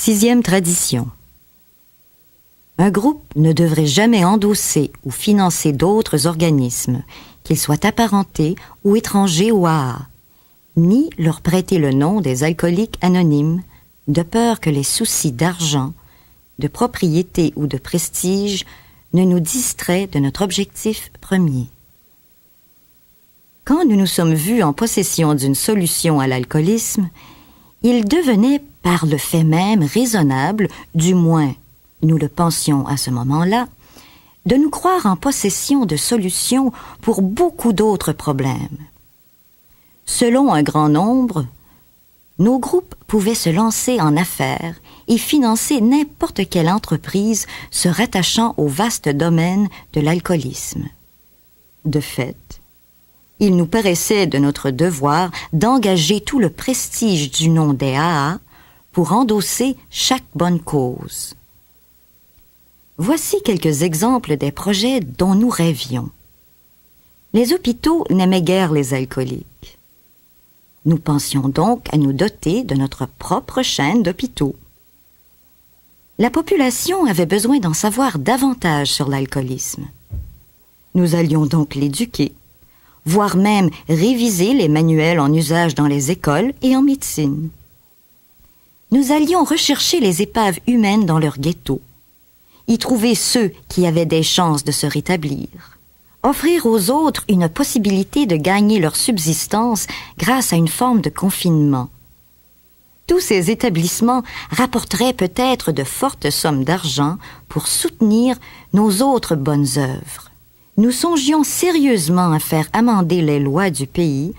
Sixième tradition. Un groupe ne devrait jamais endosser ou financer d'autres organismes, qu'ils soient apparentés ou étrangers au AA, ni leur prêter le nom des alcooliques anonymes, de peur que les soucis d'argent, de propriété ou de prestige ne nous distraient de notre objectif premier. Quand nous nous sommes vus en possession d'une solution à l'alcoolisme, il devenait par le fait même raisonnable, du moins nous le pensions à ce moment-là, de nous croire en possession de solutions pour beaucoup d'autres problèmes. Selon un grand nombre, nos groupes pouvaient se lancer en affaires et financer n'importe quelle entreprise se rattachant au vaste domaine de l'alcoolisme. De fait, il nous paraissait de notre devoir d'engager tout le prestige du nom des AA pour endosser chaque bonne cause. Voici quelques exemples des projets dont nous rêvions. Les hôpitaux n'aimaient guère les alcooliques. Nous pensions donc à nous doter de notre propre chaîne d'hôpitaux. La population avait besoin d'en savoir davantage sur l'alcoolisme. Nous allions donc l'éduquer, voire même réviser les manuels en usage dans les écoles et en médecine. Nous allions rechercher les épaves humaines dans leurs ghettos, y trouver ceux qui avaient des chances de se rétablir, offrir aux autres une possibilité de gagner leur subsistance grâce à une forme de confinement. Tous ces établissements rapporteraient peut-être de fortes sommes d'argent pour soutenir nos autres bonnes œuvres. Nous songions sérieusement à faire amender les lois du pays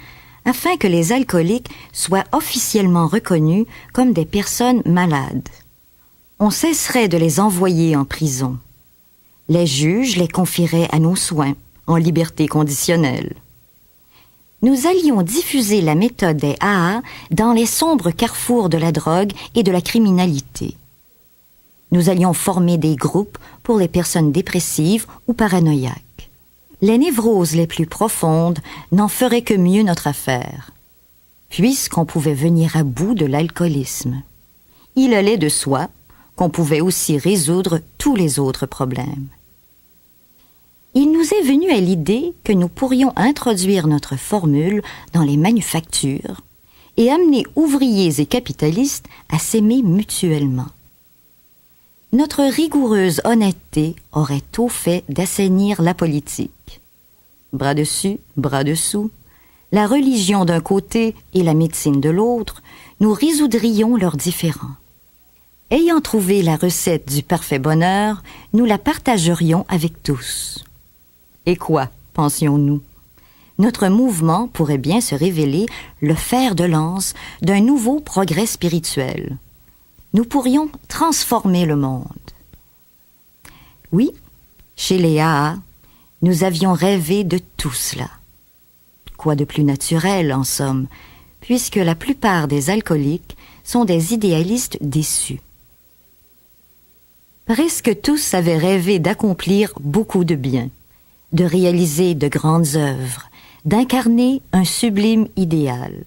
afin que les alcooliques soient officiellement reconnus comme des personnes malades. On cesserait de les envoyer en prison. Les juges les confieraient à nos soins, en liberté conditionnelle. Nous allions diffuser la méthode des AA dans les sombres carrefours de la drogue et de la criminalité. Nous allions former des groupes pour les personnes dépressives ou paranoïaques. Les névroses les plus profondes n'en feraient que mieux notre affaire, puisqu'on pouvait venir à bout de l'alcoolisme. Il allait de soi qu'on pouvait aussi résoudre tous les autres problèmes. Il nous est venu à l'idée que nous pourrions introduire notre formule dans les manufactures et amener ouvriers et capitalistes à s'aimer mutuellement. Notre rigoureuse honnêteté aurait tôt fait d'assainir la politique. Bras dessus, bras dessous, la religion d'un côté et la médecine de l'autre, nous résoudrions leurs différends. Ayant trouvé la recette du parfait bonheur, nous la partagerions avec tous. Et quoi, pensions-nous? Notre mouvement pourrait bien se révéler le fer de lance d'un nouveau progrès spirituel. Nous pourrions transformer le monde. Oui, chez les AA, nous avions rêvé de tout cela. Quoi de plus naturel, en somme, puisque la plupart des alcooliques sont des idéalistes déçus. Presque tous avaient rêvé d'accomplir beaucoup de bien, de réaliser de grandes œuvres, d'incarner un sublime idéal.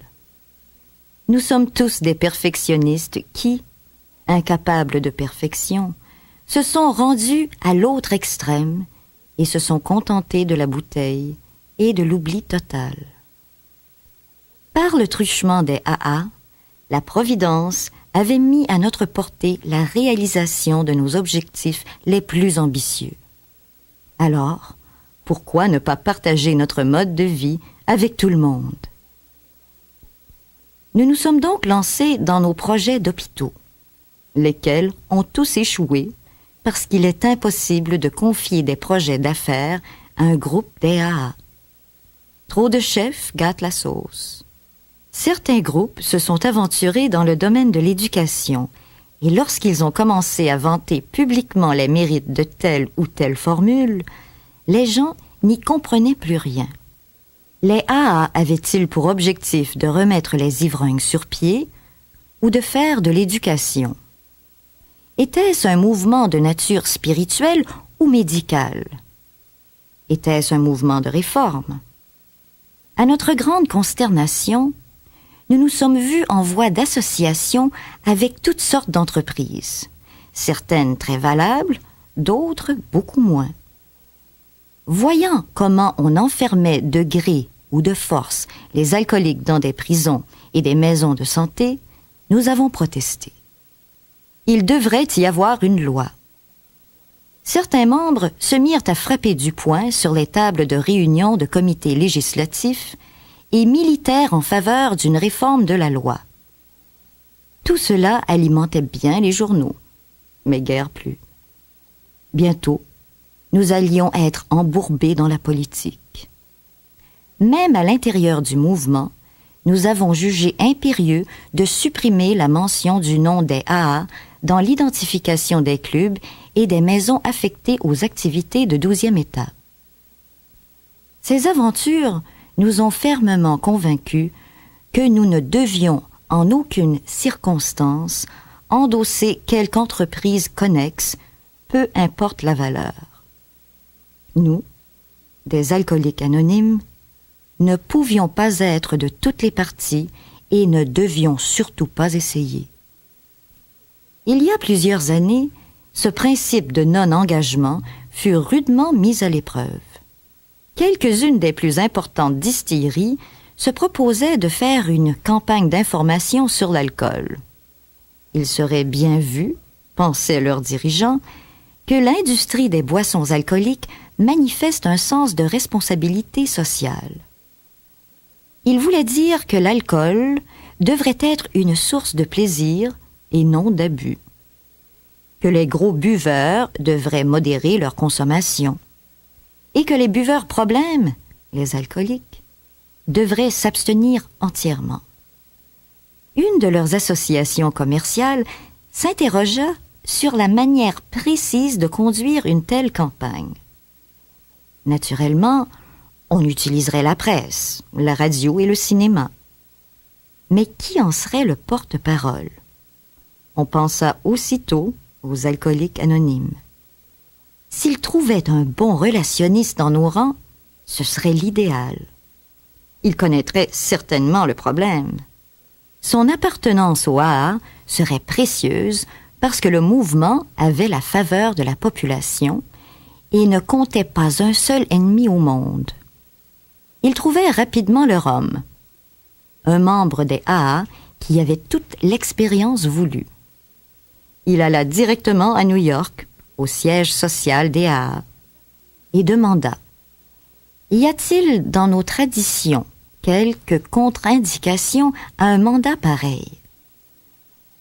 Nous sommes tous des perfectionnistes qui, incapables de perfection, se sont rendus à l'autre extrême et se sont contentés de la bouteille et de l'oubli total. Par le truchement des AA, la Providence avait mis à notre portée la réalisation de nos objectifs les plus ambitieux. Alors, pourquoi ne pas partager notre mode de vie avec tout le monde? Nous nous sommes donc lancés dans nos projets d'hôpitaux, lesquels ont tous échoué parce qu'il est impossible de confier des projets d'affaires à un groupe des AA. Trop de chefs gâtent la sauce. Certains groupes se sont aventurés dans le domaine de l'éducation et lorsqu'ils ont commencé à vanter publiquement les mérites de telle ou telle formule, les gens n'y comprenaient plus rien. Les AA avaient-ils pour objectif de remettre les ivrognes sur pied ou de faire de l'éducation? Était-ce un mouvement de nature spirituelle ou médicale? Était-ce un mouvement de réforme? À notre grande consternation, nous nous sommes vus en voie d'association avec toutes sortes d'entreprises, certaines très valables, d'autres beaucoup moins. Voyant comment on enfermait de gré ou de force les alcooliques dans des prisons et des maisons de santé, nous avons protesté. Il devrait y avoir une loi. Certains membres se mirent à frapper du poing sur les tables de réunion de comités législatifs et militèrent en faveur d'une réforme de la loi. Tout cela alimentait bien les journaux, mais guère plus. Bientôt, nous allions être embourbés dans la politique. Même à l'intérieur du mouvement, nous avons jugé impérieux de supprimer la mention du nom des AA dans l'identification des clubs et des maisons affectées aux activités de 12e état. Ces aventures nous ont fermement convaincus que nous ne devions en aucune circonstance endosser quelque entreprise connexe, peu importe la valeur. Nous, des alcooliques anonymes, ne pouvions pas être de toutes les parties et ne devions surtout pas essayer. Il y a plusieurs années, ce principe de non-engagement fut rudement mis à l'épreuve. Quelques-unes des plus importantes distilleries se proposaient de faire une campagne d'information sur l'alcool. Il serait bien vu, pensaient leurs dirigeants, que l'industrie des boissons alcooliques manifeste un sens de responsabilité sociale. Il voulait dire que l'alcool devrait être une source de plaisir et non d'abus, que les gros buveurs devraient modérer leur consommation et que les buveurs problèmes, les alcooliques, devraient s'abstenir entièrement. Une de leurs associations commerciales s'interrogea sur la manière précise de conduire une telle campagne. Naturellement, on utiliserait la presse, la radio et le cinéma. Mais qui en serait le porte-parole? On pensa aussitôt aux alcooliques anonymes. S'ils trouvaient un bon relationniste dans nos rangs, ce serait l'idéal. Il connaîtrait certainement le problème. Son appartenance au AA serait précieuse parce que le mouvement avait la faveur de la population et ne comptait pas un seul ennemi au monde. Il trouvait rapidement leur homme, un membre des AA qui avait toute l'expérience voulue. Il alla directement à New York, au siège social des AA, et demanda « Y a-t-il dans nos traditions quelque contre-indication à un mandat pareil?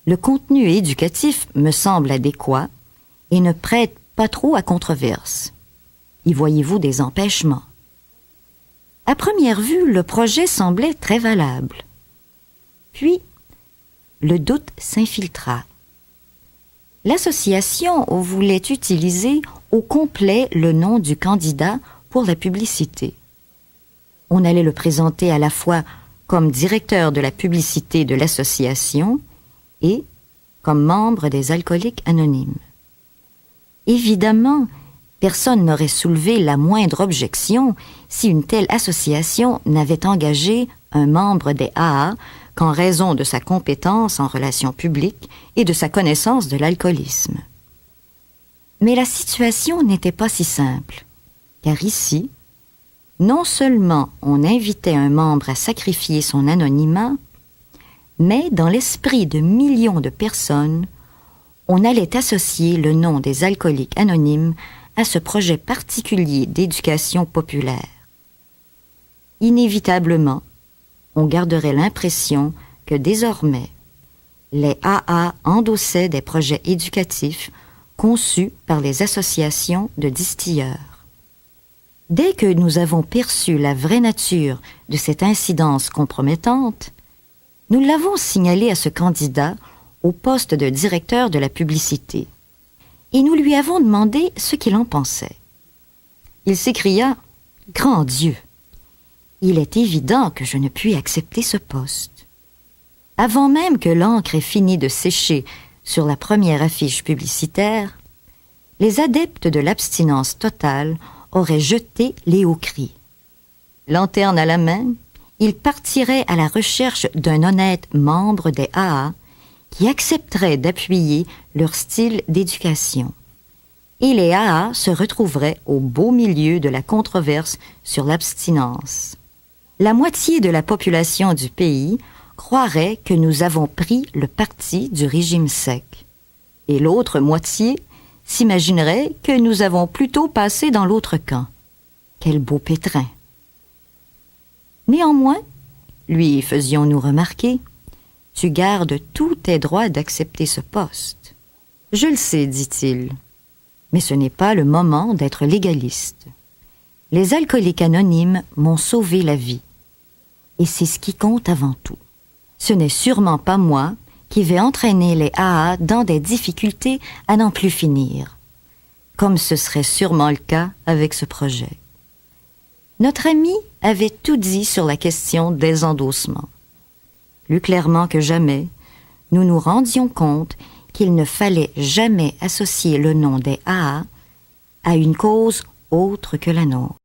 Le contenu éducatif me semble adéquat et ne prête pas trop à controverse. Y voyez-vous des empêchements? » À première vue, le projet semblait très valable. Puis, le doute s'infiltra. L'association voulait utiliser au complet le nom du candidat pour la publicité. On allait le présenter à la fois comme directeur de la publicité de l'association et comme membre des alcooliques anonymes. Évidemment, personne n'aurait soulevé la moindre objection si une telle association n'avait engagé un membre des AA qu'en raison de sa compétence en relations publiques et de sa connaissance de l'alcoolisme. Mais la situation n'était pas si simple, car ici, non seulement on invitait un membre à sacrifier son anonymat, mais dans l'esprit de millions de personnes, on allait associer le nom des alcooliques anonymes à ce projet particulier d'éducation populaire. Inévitablement, on garderait l'impression que désormais, les AA endossaient des projets éducatifs conçus par les associations de distilleurs. Dès que nous avons perçu la vraie nature de cette incidence compromettante, nous l'avons signalé à ce candidat au poste de directeur de la publicité, et nous lui avons demandé ce qu'il en pensait. Il s'écria « Grand Dieu! Il est évident que je ne puis accepter ce poste. » Avant même que l'encre ait fini de sécher sur la première affiche publicitaire, les adeptes de l'abstinence totale auraient jeté les hauts cris. Lanterne à la main, ils partiraient à la recherche d'un honnête membre des AA qui accepterait d'appuyer leur style d'éducation. Et les AA se retrouveraient au beau milieu de la controverse sur l'abstinence. La moitié de la population du pays croirait que nous avons pris le parti du régime sec. Et l'autre moitié s'imaginerait que nous avons plutôt passé dans l'autre camp. Quel beau pétrin! Néanmoins, lui faisions-nous remarquer, tu gardes tous tes droits d'accepter ce poste. Je le sais, dit-il, mais ce n'est pas le moment d'être légaliste. Les alcooliques anonymes m'ont sauvé la vie. Et c'est ce qui compte avant tout. Ce n'est sûrement pas moi qui vais entraîner les AA dans des difficultés à n'en plus finir, comme ce serait sûrement le cas avec ce projet. Notre ami avait tout dit sur la question des endossements. Plus clairement que jamais, nous nous rendions compte qu'il ne fallait jamais associer le nom des AA à une cause autre que la nôtre.